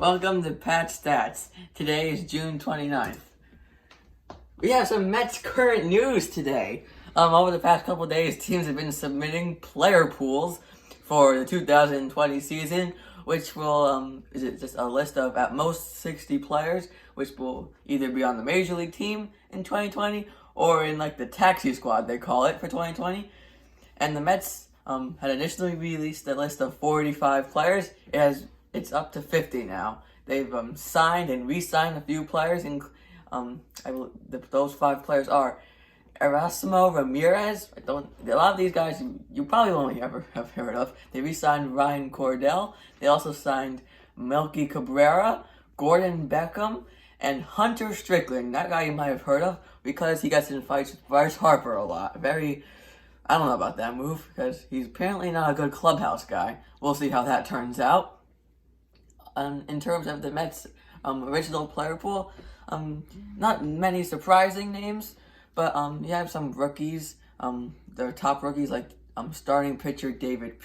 Welcome to Pat Stats. Today is June 29th. We have some Mets current news today. Over the past couple days, teams have been submitting player pools for the 2020 season, which will, is just a list of at most 60 players, which will either be on the Major League team in 2020 or in like the taxi squad, they call it, for 2020. And the Mets had initially released a list of 45 players. It's up to 50 now. They've signed and re-signed a few players, and those 5 players are Erasmo Ramirez. A lot of these guys you probably won't ever have heard of. They re-signed Ryan Cordell. They also signed Melky Cabrera, Gordon Beckham, and Hunter Strickland. That guy you might have heard of because he gets in fights with Bryce Harper a lot. I don't know about that move because he's apparently not a good clubhouse guy. We'll see how that turns out. In terms of the Mets' original player pool, not many surprising names, but you have some rookies. Their top rookies like starting pitcher David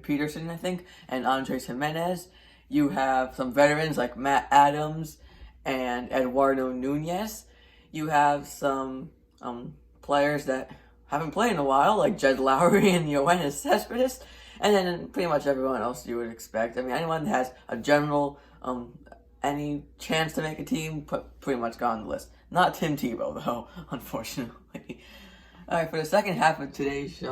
Peterson, I think, and Andres Jimenez. You have some veterans like Matt Adams and Eduardo Nunez. You have some players that haven't played in a while, like Jed Lowry and Yoenis Cespedes. And then pretty much everyone else you would expect. I mean, anyone that has a general, any chance to make a team, pretty much got on the list. Not Tim Tebow, though, unfortunately. All right, for the second half of today's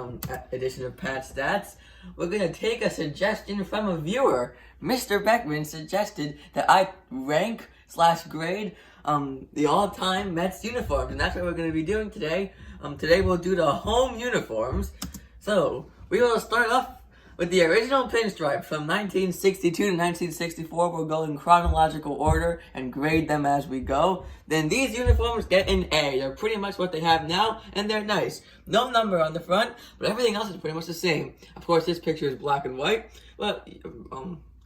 edition of Pat Stats, we're going to take a suggestion from a viewer. Mr. Beckman suggested that I rank/grade the all-time Mets uniforms, and that's what we're going to be doing today. Today we'll do the home uniforms. So, we will start off with the original pinstripes from 1962 to 1964. We'll go in chronological order and grade them as we go. Then these uniforms get an A. They're pretty much what they have now, and they're nice. No number on the front, but everything else is pretty much the same. Of course, this picture is black and white, but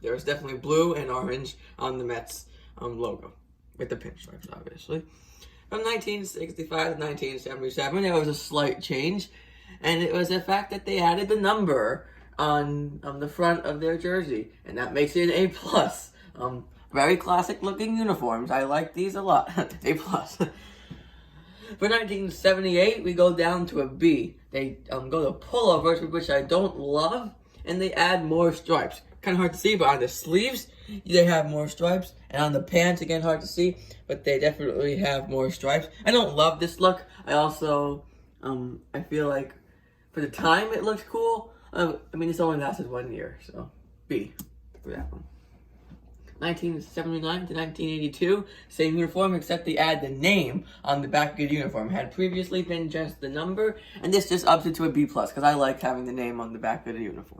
there's definitely blue and orange on the Mets logo, with the pinstripes, obviously. From 1965 to 1977, there was a slight change, and it was the fact that they added the number on the front of their jersey, and that makes it an A+. Very classic looking uniforms. I like these a lot. A+. For 1978, we go down to a B. They go to pullovers, which I don't love, and they add more stripes. Kind of hard to see, but on the sleeves, they have more stripes, and on the pants, again, hard to see, but they definitely have more stripes. I don't love this look. I also, I feel like for the time it looks cool. I mean, it's only lasted 1 year, so B for that one. 1979 to 1982, same uniform, except they add the name on the back of the uniform. It had previously been just the number, and this just ups it to a B+, because I like having the name on the back of the uniform.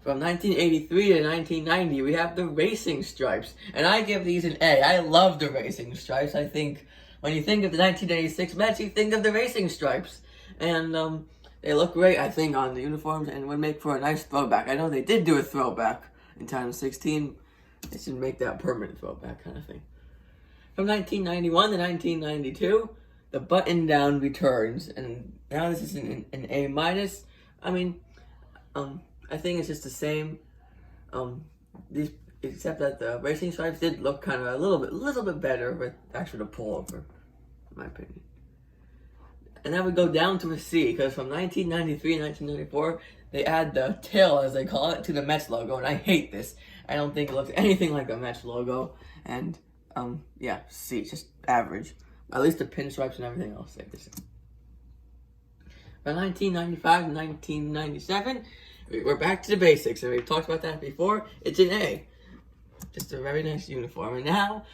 From 1983 to 1990, we have the racing stripes, and I give these an A. I love the racing stripes. I think when you think of the 1986 Mets, you think of the racing stripes, and they look great, I think, on the uniforms and would make for a nice throwback. I know they did do a throwback in 2016. They should make that permanent throwback kind of thing. From 1991 to 1992, the button-down returns, and now this is an A-. I mean, I think it's just the same. Except that the racing stripes did look kind of a little bit better with actually the pullover, in my opinion. And then we go down to a C, because from 1993 and 1994, they add the tail, as they call it, to the Mets logo, and I hate this. I don't think it looks anything like a Mets logo, and, yeah, C, just average. At least the pinstripes and everything else stay the same. From 1995 to 1997, we're back to the basics, and we've talked about that before. It's an A. Just a very nice uniform. And now,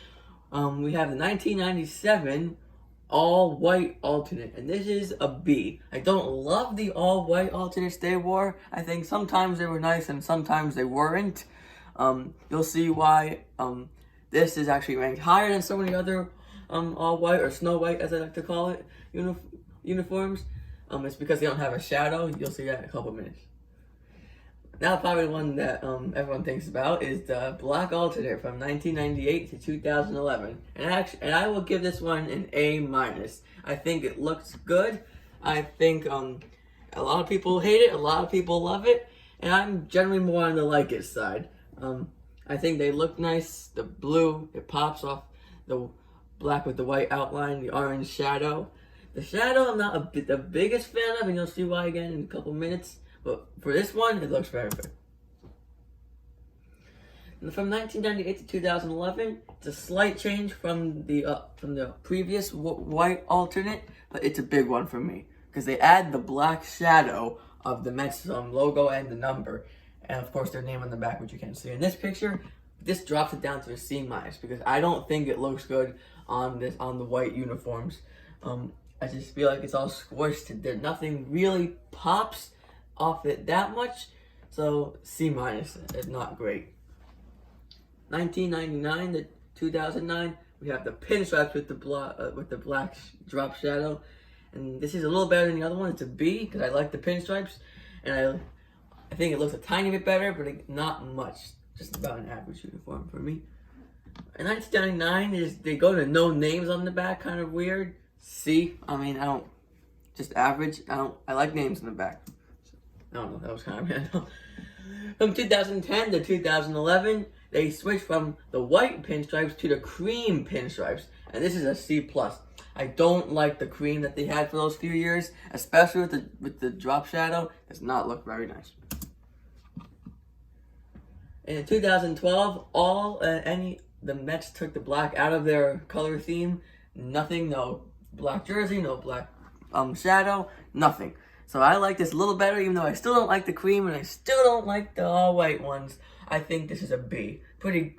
we have the 1997 all-white alternate, and this is a B. I don't love the all-white alternates they wore. I think sometimes they were nice and sometimes they weren't. You'll see why this is actually ranked higher than so many other all-white, or snow white as I like to call it, uniforms. It's because they don't have a shadow. You'll see that in a couple minutes. Now, probably the one that everyone thinks about is the black alternate from 1998 to 2011. And I will give this one an A-. I think it looks good. I think a lot of people hate it, a lot of people love it, and I'm generally more on the like it side. I think they look nice. The blue, it pops off the black with the white outline, the orange shadow. The shadow, I'm not the biggest fan of, and you'll see why again in a couple minutes. But for this one, it looks very good. And from 1998 to 2011, it's a slight change from the previous white alternate, but it's a big one for me because they add the black shadow of the Mets logo and the number, and of course their name on the back, which you can't see in this picture. This drops it down to a C- because I don't think it looks good on the white uniforms. I just feel like it's all squished. There, nothing really pops off it that much, so C-. It's not great. 1999 to 2009, we have the pinstripes with the black drop shadow, and this is a little better than the other one. It's a B because I like the pinstripes, and I think it looks a tiny bit better, but not much. Just about an average uniform for me. In 1999 they go to no names on the back, kind of weird. C. I mean, I don't, just average. I like names in the back. I don't know, that was kind of random. From 2010 to 2011, they switched from the white pinstripes to the cream pinstripes, and this is a C+. I don't like the cream that they had for those few years, especially with the drop shadow. It does not look very nice. In 2012, the Mets took the black out of their color theme. Nothing, no black jersey, no black shadow, nothing. So I like this a little better, even though I still don't like the cream and I still don't like the all white ones. I think this is a B. Pretty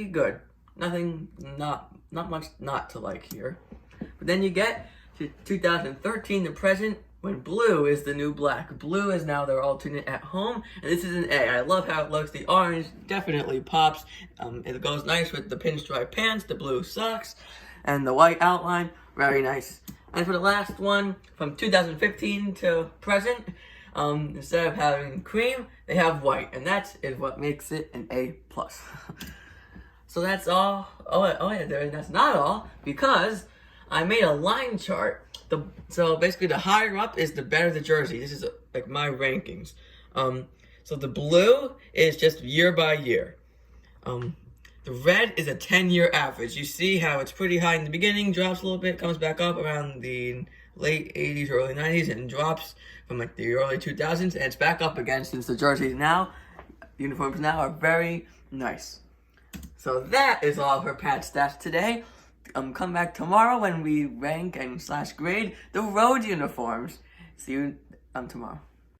good. Nothing, not much not to like here. But then you get to 2013, the present, when blue is the new black. Blue is now their alternate at home, and this is an A. I love how it looks. The orange definitely pops. It goes nice with the pinstripe pants, the blue socks, and the white outline. Very nice. And for the last one, from 2015 to present, instead of having cream, they have white, and that is what makes it an A+. So that's all. That's not all, because I made a line chart. So basically, the higher up is the better the jersey. This is like my rankings. So the blue is just year by year. The red is a 10-year average. You see how it's pretty high in the beginning, drops a little bit, comes back up around the late 80s, early 90s, and drops from like the early 2000s, and it's back up again since the uniforms now are very nice. So that is all for Pat Stats today. Come back tomorrow when we rank and /grade the road uniforms. See you tomorrow.